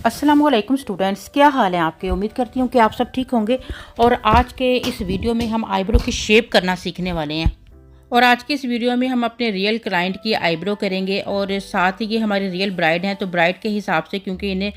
अस्सलामुअलैकुम स्टूडेंट्स, क्या हाल है आपके। उम्मीद करती हूँ कि आप सब ठीक होंगे। और आज के इस वीडियो में हम आईब्रो की शेप करना सीखने वाले हैं। और आज की इस वीडियो में हम अपने रियल क्लाइंट की आईब्रो करेंगे और साथ ही ये हमारी रियल ब्राइड हैं, तो ब्राइड के हिसाब से, क्योंकि इन्हें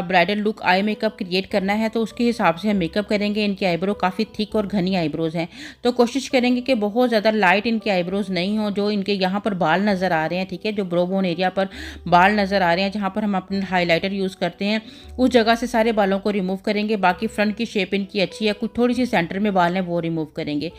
bridal look eye makeup create करना है, तो उसके हिसाब से हम मेकअप करेंगे। इनकी आईब्रो काफ़ी थिक और घनी आईब्रोज़ हैं, तो कोशिश करेंगे कि बहुत ज़्यादा लाइट इनकी आईब्रोज़ नहीं हो। जो इनके यहाँ पर बाल नज़र आ रहे हैं, ठीक है, जो ब्रो बोन एरिया पर बाल नज़र आ रहे हैं, जहाँ पर हम अपने हाईलाइटर यूज़ करते हैं, उस जगह से सारे बालों को रिमूव करेंगे। बाकी फ्रंट की शेप इनकी अच्छी है, कुछ थोड़ी सी सेंटर में बाल हैं वो रिमूव करेंगे।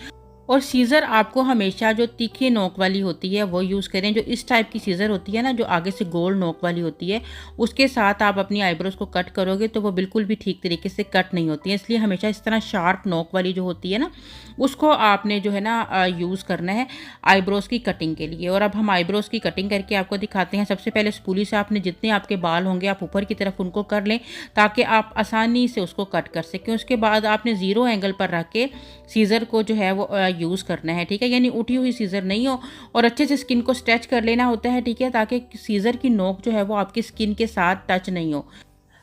और सीज़र आपको हमेशा जो तीखी नोक वाली होती है वो यूज़ करें। जो इस टाइप की सीज़र होती है ना, जो आगे से गोल नोक वाली होती है, उसके साथ आप अपनी आईब्रोज़ को कट करोगे तो वो बिल्कुल भी ठीक तरीके से कट नहीं होती है। इसलिए हमेशा इस तरह शार्प नोक वाली जो होती है ना, उसको आपने जो है ना यूज़ करना है आईब्रोज़ की कटिंग के लिए। और अब हम आईब्रोज़ की कटिंग करके आपको दिखाते हैं। सबसे पहले स्पूली से आपने जितने आपके बाल होंगे आप ऊपर की तरफ उनको कर लें, ताकि आप आसानी से उसको कट कर सकें। उसके बाद आपने ज़ीरो एंगल पर रख के सीज़र को जो है वो यूज़ करना है, ठीक है, यानी उठी हुई सीज़र नहीं हो। और अच्छे से स्किन को स्ट्रेच कर लेना होता है, ठीक है, ताकि सीज़र की नोक जो है वो आपकी स्किन के साथ टच नहीं हो।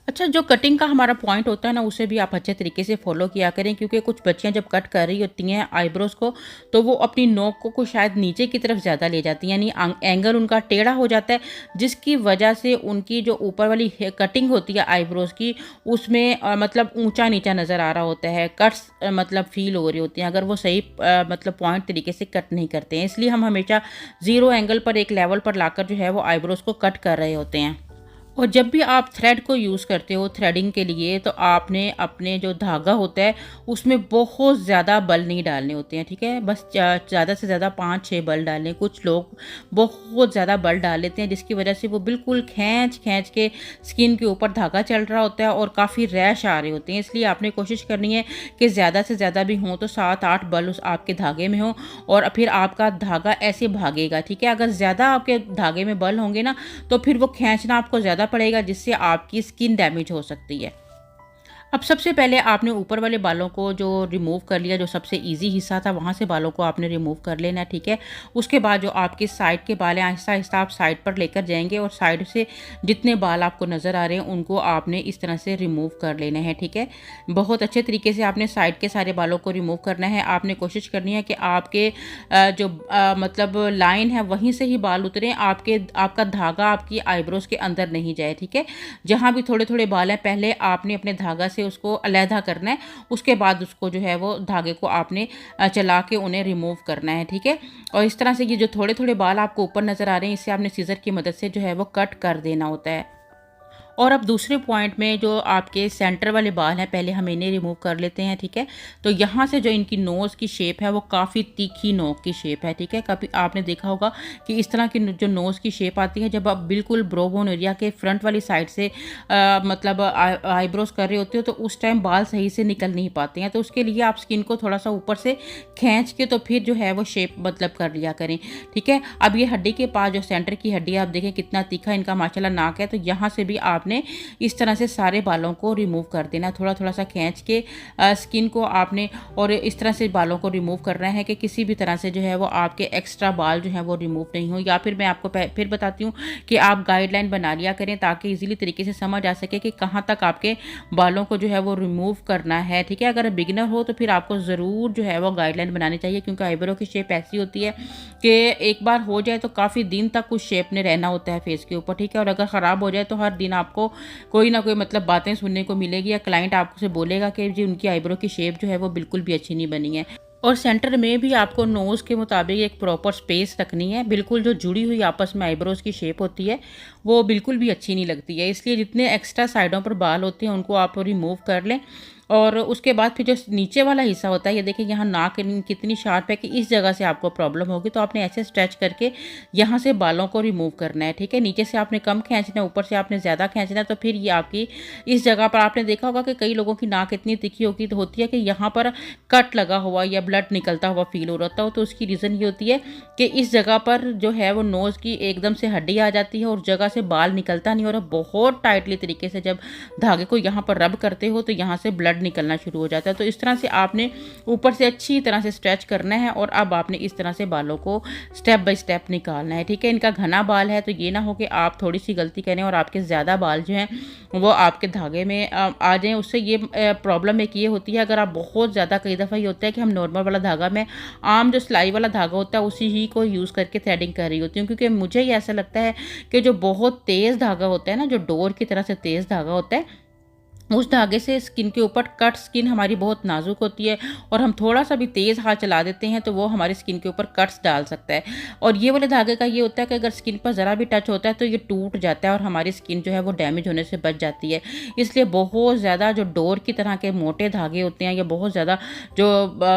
अच्छा, जो कटिंग का हमारा पॉइंट होता है ना, उसे भी आप अच्छे तरीके से फॉलो किया करें, क्योंकि कुछ बच्चियां जब कट कर रही होती हैं आईब्रोज़ को, तो वो अपनी नोक को शायद नीचे की तरफ ज़्यादा ले जाती हैं, यानी एंगल उनका टेढ़ा हो जाता है, जिसकी वजह से उनकी जो ऊपर वाली कटिंग होती है आईब्रोज़ की, उसमें मतलब ऊंचा नीचा नज़र आ रहा होता है, कट्स मतलब फील हो रही होती हैं, अगर वो सही मतलब पॉइंट तरीके से कट नहीं करते हैं। इसलिए हम हमेशा ज़ीरो एंगल पर एक लेवल पर लाकर जो है वो आईब्रोज़ को कट कर रहे होते हैं। और जब भी आप थ्रेड को यूज़ करते हो थ्रेडिंग के लिए, तो आपने अपने जो धागा होता है उसमें बहुत ज़्यादा बल नहीं डालने होते हैं, ठीक है, बस ज़्यादा से ज़्यादा 5-6 बल डालें। कुछ लोग बहुत ज़्यादा बल डाल लेते हैं, जिसकी वजह से वो बिल्कुल खींच खींच के स्किन के ऊपर धागा चल रहा होता है और काफ़ी रैश आ रहे होते हैं। इसलिए आपने कोशिश करनी है कि ज़्यादा से ज़्यादा भी हों तो 7-8 बल उस आपके धागे में हो, और फिर आपका धागा ऐसे भागेगा, ठीक है। अगर ज़्यादा आपके धागे में बल होंगे ना, तो फिर वो खींचना आपको ज़्यादा पड़ेगा, जिससे आपकी स्किन डैमेज हो सकती है। अब सबसे पहले आपने ऊपर वाले बालों को जो रिमूव कर लिया, जो सबसे इजी हिस्सा था वहाँ से बालों को आपने रिमूव कर लेना है, ठीक है। उसके बाद जो आपके साइड के बाल हैं आहिस्ता आहिस्ता आप साइड पर लेकर जाएंगे, और साइड से जितने बाल आपको नज़र आ रहे हैं उनको आपने इस तरह से रिमूव कर लेना है, ठीक है। बहुत अच्छे तरीके से आपने साइड के सारे बालों को रिमूव करना है। आपने कोशिश करनी है कि आपके जो मतलब लाइन है वहीं से ही बाल उतरें, आपका धागा आपकी आईब्रोज़ के अंदर नहीं जाए, ठीक है। जहाँ भी थोड़े थोड़े बाल हैं पहले आपने अपने धागा से उसको अलहदा करना है, उसके बाद उसको जो है वो धागे को आपने चला के उन्हें रिमूव करना है, ठीक है। और इस तरह से ये जो थोड़े थोड़े बाल आपको ऊपर नज़र आ रहे हैं, इसे आपने सीज़र की मदद से जो है वो कट कर देना होता है। और अब दूसरे पॉइंट में जो आपके सेंटर वाले बाल हैं, पहले हम इन्हें रिमूव कर लेते हैं, ठीक है। तो यहाँ से जो इनकी नोज़ की शेप है वो काफ़ी तीखी नोक की शेप है, ठीक है। कभी आपने देखा होगा कि इस तरह की जो नोज़ की शेप आती है, जब आप बिल्कुल ब्रो बोन एरिया के फ्रंट वाली साइड से मतलब आईब्रोज कर रहे होते हो, तो उस टाइम बाल सही से निकल नहीं पाते हैं। तो उसके लिए आप स्किन को थोड़ा सा ऊपर से खींच के तो फिर जो है वो शेप मतलब कर लिया करें, ठीक है। अब ये हड्डी के पास जो सेंटर की हड्डी आप देखें कितना तीखा इनका माशाल्लाह नाक है, तो यहाँ से भी आपने इस तरह से सारे बालों को रिमूव कर देना, थोड़ा थोड़ा सा खींच के स्किन को आपने, और इस तरह से बालों को रिमूव करना है कि किसी भी तरह से जो है वो आपके एक्स्ट्रा बाल जो है वो रिमूव नहीं हो। या फिर मैं आपको फिर बताती हूँ कि आप गाइडलाइन बना लिया करें, ताकि इजीली तरीके से समझ आ सके कि कहाँ तक आपके बालों को जो है वो रिमूव करना है, ठीक है। अगर बिगिनर हो तो फिर आपको ज़रूर जो है वो गाइडलाइन बनानी चाहिए, क्योंकि आईब्रो की शेप ऐसी होती है कि एक बार हो जाए तो काफ़ी दिन तक उस शेप में रहना होता है फेस के ऊपर, ठीक है। और अगर ख़राब हो जाए तो हर दिन आपको कोई ना कोई मतलब बातें सुनने को मिलेगी, या क्लाइंट आपसे बोलेगा कि जी उनकी आईब्रो की शेप जो है वो बिल्कुल भी अच्छी नहीं बनी है। और सेंटर में भी आपको नोज़ के मुताबिक एक प्रॉपर स्पेस रखनी है। बिल्कुल जो जुड़ी हुई आपस में आईब्रोज़ की शेप होती है वो बिल्कुल भी अच्छी नहीं लगती है। इसलिए जितने एक्स्ट्रा साइडों पर बाल होते हैं उनको आप रिमूव कर लें। और उसके बाद फिर जो नीचे वाला हिस्सा होता है, ये देखिए यहाँ नाक कितनी शार्प है कि इस जगह से आपको प्रॉब्लम होगी, तो आपने ऐसे स्ट्रेच करके यहाँ से बालों को रिमूव करना है, ठीक है। नीचे से आपने कम खींचना है, ऊपर से आपने ज़्यादा खींचना है, तो फिर ये आपकी इस जगह पर आपने देखा होगा कि कई लोगों की नाक इतनी तिखी होती है कि यहाँ पर कट लगा हुआ या ब्लड निकलता हुआ फील हो रहा था। तो उसकी रीज़न ये होती है कि इस जगह पर जो है वो नोज़ की एकदम से हड्डी आ जाती है और जगह से बाल निकलता नहीं, और बहुत टाइटली तरीके से जब धागे को यहाँ पर रब करते हो तो यहाँ से ब्लड ब्लड निकलना शुरू हो जाता है। तो इस तरह से आपने ऊपर से अच्छी तरह से स्ट्रेच करना है और अब आपने इस तरह से बालों को स्टेप बाय स्टेप निकालना है, ठीक है। इनका घना बाल है तो ये ना हो कि आप थोड़ी सी गलती करें और आपके ज़्यादा बाल जो हैं वो आपके धागे में आ जाएँ। उससे ये प्रॉब्लम एक ये होती है, अगर आप बहुत ज़्यादा, कई दफ़ा ये होता है कि हम नॉर्मल वाला धागा में आम जो सिलाई वाला धागा होता है उसी ही को यूज़ करके थ्रेडिंग कर रही होती हूँ, क्योंकि मुझे ये ऐसा लगता है कि जो बहुत तेज़ धागा होता है ना, जो डोर की तरह से तेज़ धागा होता है, उस धागे से स्किन के ऊपर कट, स्किन हमारी बहुत नाजुक होती है और हम थोड़ा सा भी तेज़ हाथ चला देते हैं तो वो हमारी स्किन के ऊपर कट्स डाल सकता है। और ये वाले धागे का ये होता है कि अगर स्किन पर ज़रा भी टच होता है तो ये टूट जाता है और हमारी स्किन जो है वो डैमेज होने से बच जाती है। इसलिए बहुत ज़्यादा जो डोर की तरह के मोटे धागे होते हैं या बहुत ज़्यादा जो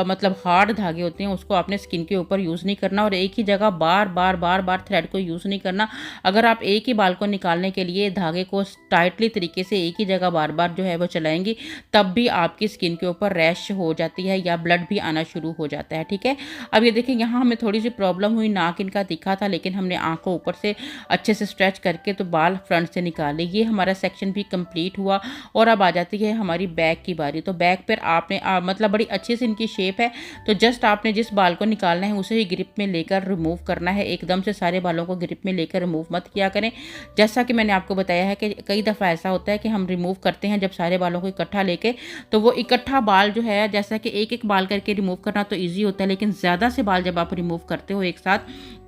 मतलब हार्ड धागे होते हैं उसको आपने स्किन के ऊपर यूज़ नहीं करना और एक ही जगह बार बार बार बार थ्रेड को यूज़ नहीं करना। अगर आप एक ही बाल को निकालने के लिए धागे को टाइटली तरीके से एक ही जगह बार बार जो है वो चलाएंगी, तब भी आपकी स्किन के ऊपर रैश हो जाती है या ब्लड भी आना शुरू हो जाता है, ठीक है। अब ये देखिए यहाँ हमें थोड़ी सी प्रॉब्लम हुई, नाक इनका दिखा था लेकिन हमने आँख को ऊपर से अच्छे से स्ट्रेच करके तो बाल फ्रंट से निकाले। ये हमारा सेक्शन भी कंप्लीट हुआ और अब आ जाती है हमारी बैक की बारी। तो बैक पर आपने मतलब बड़ी अच्छी से इनकी शेप है, तो जस्ट आपने जिस बाल को निकालना है उसे ही ग्रिप में लेकर रिमूव करना है। एकदम से सारे बालों को ग्रिप में लेकर रिमूव मत किया करें। जैसा कि मैंने आपको बताया है कि कई दफ़ा ऐसा होता है कि हम रिमूव करते हैं जब सारे बालों को इकट्ठा लेके, तो वो इकट्ठा बाल जो है, जैसा कि एक एक बाल करके रिमूव करना तो इजी होता है, लेकिन ज़्यादा से बाल जब आप रिमूव करते हो एक साथ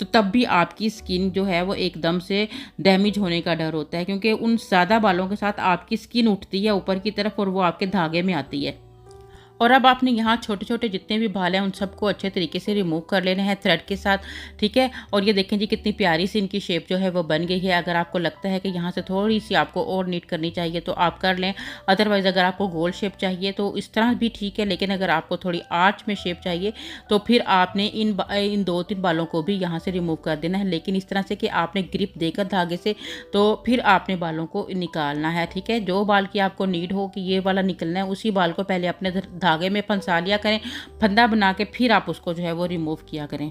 तो तब भी आपकी स्किन जो है वो एकदम से डैमेज होने का डर होता है, क्योंकि उन ज़्यादा बालों के साथ आपकी स्किन उठती है ऊपर की तरफ और वो आपके धागे में आती है। और अब आपने यहाँ छोटे छोटे जितने भी बाल हैं उन सबको अच्छे तरीके से रिमूव कर लेने हैं थ्रेड के साथ, ठीक है। और ये देखें जी कितनी प्यारी सी इनकी शेप जो है वो बन गई है। अगर आपको लगता है कि यहाँ से थोड़ी सी आपको और नीट करनी चाहिए तो आप कर लें, अदरवाइज़ अगर आपको गोल शेप चाहिए तो इस तरह भी ठीक है, लेकिन अगर आपको थोड़ी आर्च में शेप चाहिए तो फिर आपने इन 2-3 बालों को भी यहाँ से रिमूव कर देना है, लेकिन इस तरह से कि आपने ग्रिप देकर धागे से तो फिर आपने बालों को निकालना है, ठीक है। जो बाल की आपको नीड हो कि ये वाला निकलना है उसी बाल को पहले अपने धागे में फंसा लिया करें, फंदा बना के फिर आप उसको जो है वो रिमूव किया करें।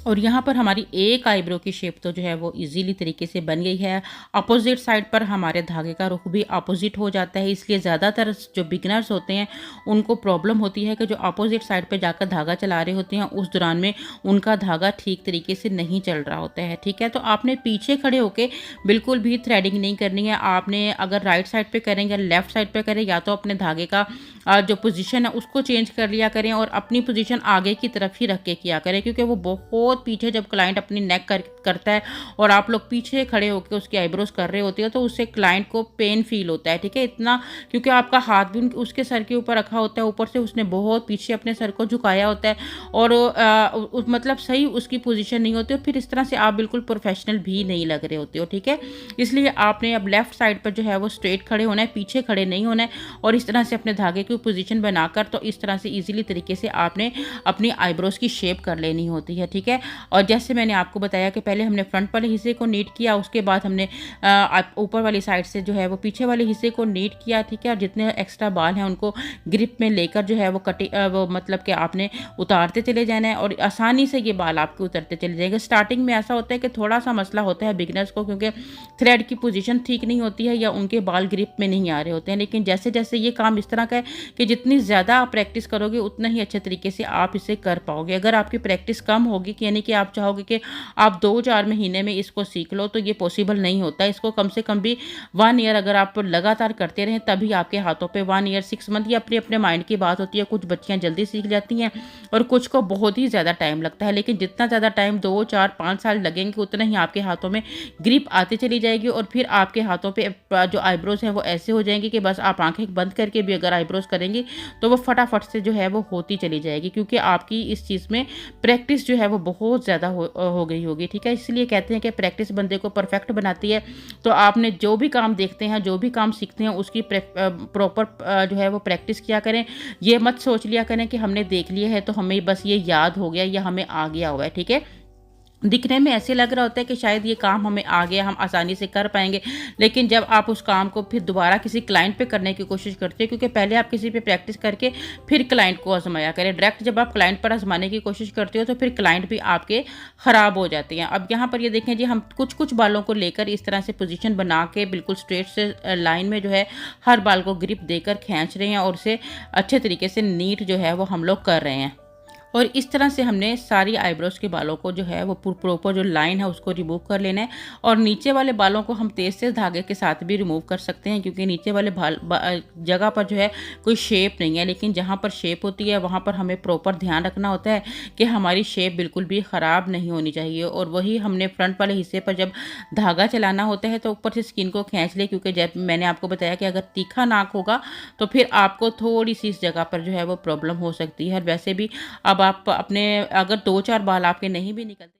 और यहाँ पर हमारी एक आईब्रो की शेप तो जो है वो इजीली तरीके से बन गई है। अपोजिट साइड पर हमारे धागे का रुख भी अपोजिट हो जाता है, इसलिए ज़्यादातर जो बिगनर्स होते हैं उनको प्रॉब्लम होती है कि जो अपोजिट साइड पे जाकर धागा चला रहे होते हैं उस दौरान में उनका धागा ठीक तरीके से नहीं चल रहा होता है, ठीक है। तो आपने पीछे खड़े होकर बिल्कुल भी थ्रेडिंग नहीं करनी है। आपने अगर राइट साइड पर करें या लेफ्ट साइड पर करें, या तो अपने धागे का जो पोजीशन है उसको चेंज कर लिया करें और अपनी पोजीशन आगे की तरफ ही रख के किया करें, क्योंकि वो बहुत पीछे जब क्लाइंट अपनी नेक करता है और आप लोग पीछे खड़े होकर उसकी आईब्रोज कर रहे होते हो तो उससे क्लाइंट को पेन फील होता है, ठीक है। इतना क्योंकि आपका हाथ भी उसके सर के ऊपर रखा होता है, ऊपर से उसने बहुत पीछे अपने सर को झुकाया होता है और मतलब सही उसकी पोजीशन नहीं होती, फिर इस तरह से आप बिल्कुल प्रोफेशनल भी नहीं लग रहे होते हो, ठीक है। इसलिए आपने अब लेफ्ट साइड पर जो है वो स्ट्रेट खड़े होना है, पीछे खड़े नहीं होना है और इस तरह से अपने धागे की पोजीशन बनाकर तो इस तरह से इजीली तरीके से आपने अपनी आईब्रोज की शेप कर लेनी होती है, ठीक है। और जैसे मैंने आपको बताया कि पहले हमने फ्रंट वाले हिस्से को नीट किया, उसके बाद हमने ऊपर वाली साइड से जो है वो पीछे वाले हिस्से को नीट किया, ठीक है। और जितने एक्स्ट्रा बाल हैं उनको ग्रिप में लेकर जो है वो वो मतलब कि आपने उतारते चले जाना है और आसानी से ये बाल आपके उतरते चले जाएंगे। स्टार्टिंग में ऐसा होता है कि थोड़ा सा मसला होता है बिगनर्स को, क्योंकि थ्रेड की पोजीशन ठीक नहीं होती है या उनके बाल ग्रिप में नहीं आ रहे होते हैं, लेकिन जैसे जैसे ये काम इस तरह का है कि जितनी ज़्यादा आप प्रैक्टिस करोगे उतना ही अच्छे तरीके से आप इसे कर पाओगे। अगर आपकी प्रैक्टिस कम होगी, यानी कि आप चाहोगे कि आप 2-4 महीने में इसको सीख लो, तो ये पॉसिबल नहीं होता। इसको कम से कम भी 1 ईयर अगर आप लगातार करते रहें तभी आपके हाथों पे 1 ईयर 6 मंथ, ये अपने अपने माइंड की बात होती है। कुछ बच्चियां जल्दी सीख जाती हैं और कुछ को बहुत ही ज़्यादा टाइम लगता है, लेकिन जितना ज़्यादा टाइम 2, 4, 5 साल लगेंगे उतना ही आपके हाथों में ग्रिप आती चली जाएगी और फिर आपके हाथों पर जो आईब्रोज हैं वो ऐसे हो जाएंगे कि बस आप आंखें बंद करके भी अगर आईब्रोज करेंगे तो वो फटाफट से जो है वो होती चली जाएगी, क्योंकि आपकी इस चीज़ में प्रैक्टिस जो है वो बहुत ज़्यादा हो गई होगी, ठीक है। इसलिए कहते हैं कि प्रैक्टिस बंदे को परफेक्ट बनाती है। तो आपने जो भी काम देखते हैं, जो भी काम सीखते हैं, उसकी प्रॉपर जो है वो प्रैक्टिस किया करें। ये मत सोच लिया करें कि हमने देख लिया है तो हमें बस ये याद हो गया या हमें आ गया हुआ है, ठीक है। दिखने में ऐसे लग रहा होता है कि शायद ये काम हमें आ गया, हम आसानी से कर पाएँगे। लेकिन जब आप उस काम को फिर दोबारा किसी क्लाइंट पे करने की कोशिश करते हो, क्योंकि पहले आप किसी पे प्रैक्टिस करके फिर क्लाइंट को आज़माया करें। डायरेक्ट जब आप क्लाइंट पर आज़माने की कोशिश करते हो तो फिर क्लाइंट भी आपके ख़राब हो जाते हैं। अब यहाँ पर ये देखें जी, हम कुछ-कुछ बालों को लेकर इस तरह से पोज़ीशन बना के बिल्कुल स्ट्रेट से लाइन में जो है हर बाल को ग्रिप देकर खींच रहे हैं और उसे अच्छे तरीके से नीट जो है वो हम लोग कर रहे हैं। और इस तरह से हमने सारी आईब्रोज़ के बालों को जो है वो प्रॉपर जो लाइन है उसको रिमूव कर लेना है। और नीचे वाले बालों को हम तेज़ धागे के साथ भी रिमूव कर सकते हैं, क्योंकि नीचे वाले जगह पर जो है कोई शेप नहीं है, लेकिन जहाँ पर शेप होती है वहाँ पर हमें प्रॉपर ध्यान रखना होता है कि हमारी शेप बिल्कुल भी ख़राब नहीं होनी चाहिए। और वही हमने फ्रंट वाले हिस्से पर जब धागा चलाना होता है तो ऊपर से स्किन को खींच ले, क्योंकि जब मैंने आपको बताया कि अगर तीखा नाक होगा तो फिर आपको थोड़ी सी इस जगह पर जो है वो प्रॉब्लम हो सकती है। और वैसे भी अब आप अपने अगर 2-4 बाल आपके नहीं भी निकलते